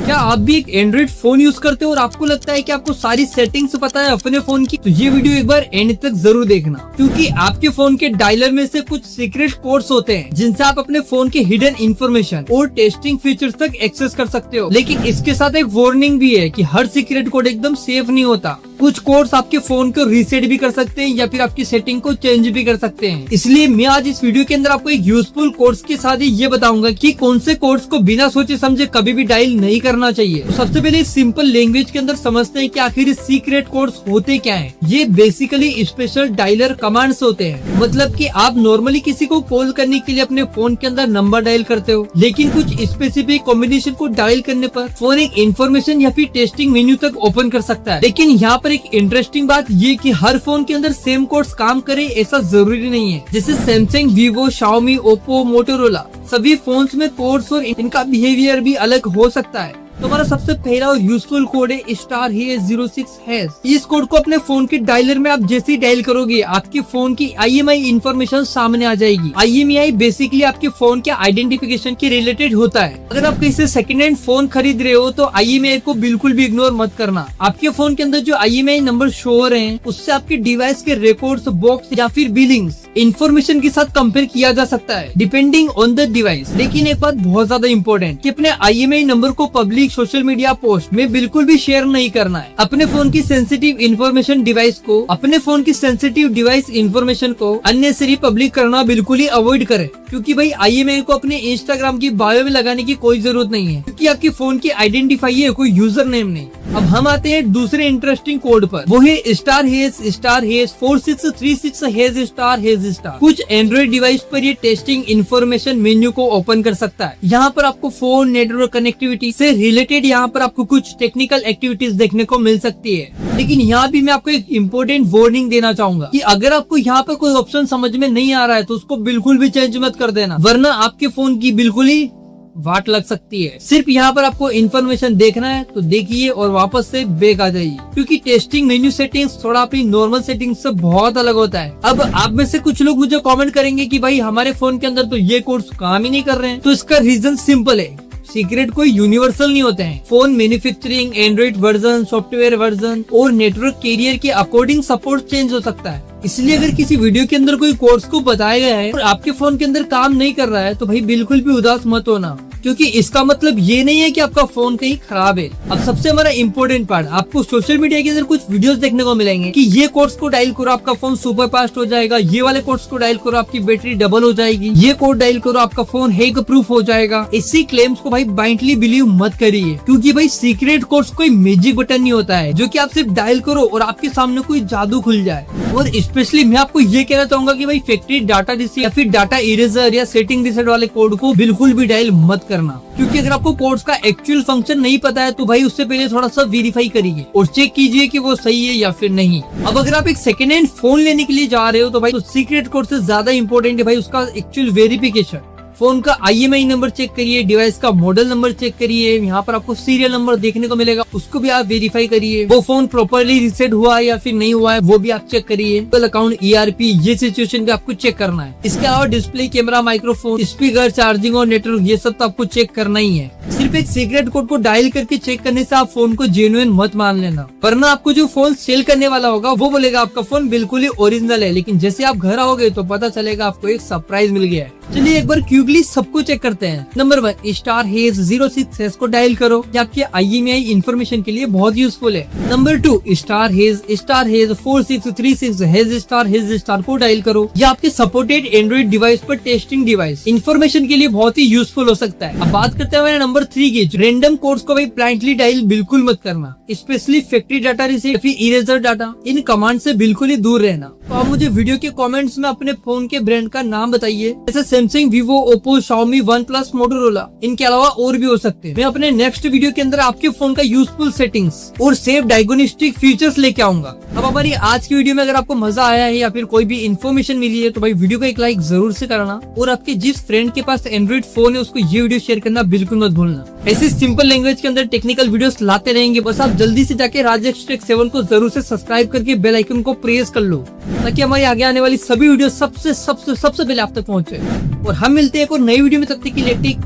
क्या आप भी एक एंड्रॉइड फोन यूज करते हो और आपको लगता है कि आपको सारी सेटिंग्स पता है अपने फोन की? तो ये वीडियो एक बार एंड तक जरूर देखना, क्योंकि आपके फोन के डायलर में से कुछ सीक्रेट कोड्स होते हैं जिनसे आप अपने फोन के हिडन इंफॉर्मेशन और टेस्टिंग फीचर्स तक एक्सेस कर सकते हो। लेकिन इसके साथ एक वार्निंग भी है कि हर सीक्रेट कोड एकदम सेफ नहीं होता। कुछ कोड्स आपके फोन को रीसेट भी कर सकते हैं या फिर आपकी सेटिंग को चेंज भी कर सकते हैं। इसलिए मैं आज इस वीडियो के अंदर आपको एक यूजफुल कोड्स के साथ ही ये बताऊंगा कि कौन से कोड्स को बिना सोचे समझे कभी भी डायल नहीं करना चाहिए। तो सबसे पहले सिंपल लैंग्वेज के अंदर समझते हैं कि आखिर सीक्रेट कोड्स होते क्या हैं। ये बेसिकली स्पेशल डायलर कमांड्स होते हैं। मतलब कि आप नॉर्मली किसी को कॉल करने के लिए अपने फोन के अंदर नंबर डायल करते हो, लेकिन कुछ स्पेसिफिक कॉम्बिनेशन को डायल करने पर फोन एक इन्फॉर्मेशन या फिर टेस्टिंग मेन्यू तक ओपन कर सकता है। लेकिन यहाँ पर एक इंटरेस्टिंग बात ये कि हर फोन के अंदर सेम कोड्स काम करे ऐसा जरूरी नहीं है। जैसे Samsung, Vivo, Xiaomi, Oppo, Motorola सभी फोन्स में कोड्स और इनका बिहेवियर भी अलग हो सकता है। तो हमारा सबसे पहला और यूजफुल कोड है *#06#। इस कोड को अपने फोन के डायलर में आप जैसे ही डायल करोगे आपके फोन की IMEI इंफॉर्मेशन सामने आ जाएगी। IMEI बेसिकली आपके फोन के आइडेंटिफिकेशन के रिलेटेड होता है। अगर आप कहीं से सेकंड हैंड फोन खरीद रहे हो तो IMEI को बिल्कुल भी इग्नोर मत करना। आपके फोन के अंदर जो IMEI नंबर शो हो रहे हैं उससे आपके डिवाइस के रिकॉर्ड्स, बॉक्स या फिर बिलिंग्स इंफॉर्मेशन के साथ कंपेयर किया जा सकता है डिपेंडिंग ऑन द डिवाइस। लेकिन एक बात बहुत ज्यादा इंपॉर्टेंट कि अपने IMEI नंबर को पब्लिक सोशल मीडिया पोस्ट में बिल्कुल भी शेयर नहीं करना है। अपने फोन की सेंसिटिव इंफॉर्मेशन को अननेसेसरी पब्लिक करना बिल्कुल ही अवॉइड करें, क्योंकि भाई IMEI को अपने इंस्टाग्राम की बायो में लगाने की कोई जरूरत नहीं है, क्योंकि आपके फोन की आइडेंटिफाई है, कोई यूजर नेम नहीं। अब हम आते हैं दूसरे इंटरेस्टिंग कोड पर, वो है *#4636##। कुछ एंड्रॉइड डिवाइस पर ये टेस्टिंग इंफॉर्मेशन मेन्यू को ओपन कर सकता है। यहाँ पर आपको फोन नेटवर्क कनेक्टिविटी से रिलेटेड यहाँ पर आपको कुछ टेक्निकल एक्टिविटीज देखने को मिल सकती है। लेकिन यहाँ भी मैं आपको एक इम्पोर्टेंट वार्निंग देना चाहूंगा कि अगर आपको यहाँ पर कोई ऑप्शन समझ में नहीं आ रहा है तो उसको बिल्कुल भी चेंज मत कर देना, वरना आपके फोन की बिल्कुल ही वाट लग सकती है। सिर्फ यहाँ पर आपको इन्फॉर्मेशन देखना है तो देखिए और वापस से बैक आ जाइए, क्योंकि टेस्टिंग मेन्यू सेटिंग्स थोड़ा अपनी नॉर्मल सेटिंग्स से बहुत अलग होता है। अब आप में से कुछ लोग मुझे कमेंट करेंगे कि भाई हमारे फोन के अंदर तो ये कोड्स काम ही नहीं कर रहे हैं। तो इसका रीजन सिंपल है, सीक्रेट कोई यूनिवर्सल नहीं होते हैं। Phone manufacturing, Android version, software version और नेटवर्क कैरियर के अकॉर्डिंग सपोर्ट चेंज हो सकता है। इसलिए अगर किसी वीडियो के अंदर कोई कोड्स को बताया गया है और आपके फोन के अंदर काम नहीं कर रहा है तो भाई बिल्कुल भी उदास मत होना, क्योंकि इसका मतलब ये नहीं है कि आपका फोन कहीं खराब है। अब सबसे हमारा इम्पोर्टेंट पार्ट, आपको सोशल मीडिया के अंदर कुछ वीडियोस देखने को मिलेंगे कि ये कोड्स को डायल करो आपका फोन सुपर फास्ट हो जाएगा, ये वाले कोड्स को डायल करो आपकी बैटरी डबल हो जाएगी, ये कोड डायल करो आपका फोन हैक प्रूफ हो जाएगा। इसी क्लेम्स को भाई ब्लाइंडली बिलीव मत करिए, क्योंकि भाई सीक्रेट कोड्स कोई मैजिक बटन नहीं होता है जो कि आप सिर्फ डायल करो और आपके सामने कोई जादू खुल जाए। और स्पेशली मैं आपको ये कहना चाहूंगा कि भाई फैक्ट्री डाटा रीसेट या फिर डाटा इरेजर या सेटिंग रीसेट वाले कोड को बिल्कुल भी डायल मत करना, क्योंकि अगर आपको कोड्स का एक्चुअल फंक्शन नहीं पता है तो भाई उससे पहले थोड़ा सा वेरीफाई करिए और चेक कीजिए कि वो सही है या फिर नहीं। अब अगर आप एक सेकेंड हैंड फोन लेने के लिए जा रहे हो तो भाई तो सीक्रेट कोड से ज्यादा इंपॉर्टेंट है भाई उसका एक्चुअल वेरिफिकेशन। फोन का IMEI नंबर चेक करिए, डिवाइस का मॉडल नंबर चेक करिए, यहाँ पर आपको सीरियल नंबर देखने को मिलेगा, उसको भी आप वेरीफाई करिए। वो फोन प्रॉपर्ली रीसेट हुआ है या फिर नहीं हुआ है वो भी आप चेक करिए। अकाउंट, ERP ये सिचुएशन भी आपको चेक करना है। इसके अलावा display, camera, microphone, speaker, charging और नेटवर्क ये सब तो आपको चेक करना ही है। सिर्फ एक सीक्रेट कोड को डायल करके चेक करने से आप फोन को जेन्युइन मत मान लेना, वरना आपको जो फोन सेल करने वाला होगा वो बोलेगा आपका फोन बिल्कुल ही ओरिजिनल है, लेकिन जैसे आप घर आओगे तो पता चलेगा आपको एक सरप्राइज मिल गया है। चलिए एक बार क्विकली सबको चेक करते हैं। नंबर 1 *#06# को डायल करो, ये आपके IMEI इंफॉर्मेशन के लिए बहुत यूजफुल है। नंबर 2 *#4636# को डायल करो, ये आपके सपोर्टेड एंड्रॉइड डिवाइस पर टेस्टिंग डिवाइस इंफॉर्मेशन के लिए बहुत ही यूजफुल हो सकता है। अब बात करते हैं नंबर 3 की। रैंडम कोड्स को भाई ब्लाइंडली डायल बिल्कुल मत करना, स्पेशली फैक्ट्री डाटा रीसेट फिर इरेजर डाटा, इन कमांड से बिल्कुल ही दूर रहना। तो आप मुझे वीडियो के कमेंट्स में अपने फोन के ब्रांड का नाम बताइए, जैसे Samsung, Vivo, Oppo, Xiaomi, OnePlus, Motorola, इनके अलावा और भी हो सकते हैं। मैं अपने नेक्स्ट वीडियो के अंदर आपके फोन का यूजफुल सेटिंग्स और सेफ डायग्नोस्टिक फीचर्स लेके आऊंगा। अब हमारी आज की वीडियो में अगर आपको मजा आया है या फिर कोई भी इन्फॉर्मेशन मिली है तो भाई वीडियो को एक लाइक जरूर से करना, और आपके जिस फ्रेंड के पास एंड्रॉइड फोन है उसको ये वीडियो शेयर करना बिल्कुल मत भूलना। ऐसे सिंपल लैंग्वेज के अंदर टेक्निकल वीडियोस लाते रहेंगे, बस आप जल्दी से जाके राजेश टेक 7 को जरूर से सब्सक्राइब करके बेल आइकन को प्रेस कर लो, ताकि हमारी आगे आने वाली सभी वीडियो सबसे पहले आप तक पहुंचे। और हम मिलते हैं एक और नई वीडियो में, तब तक के लिए टेक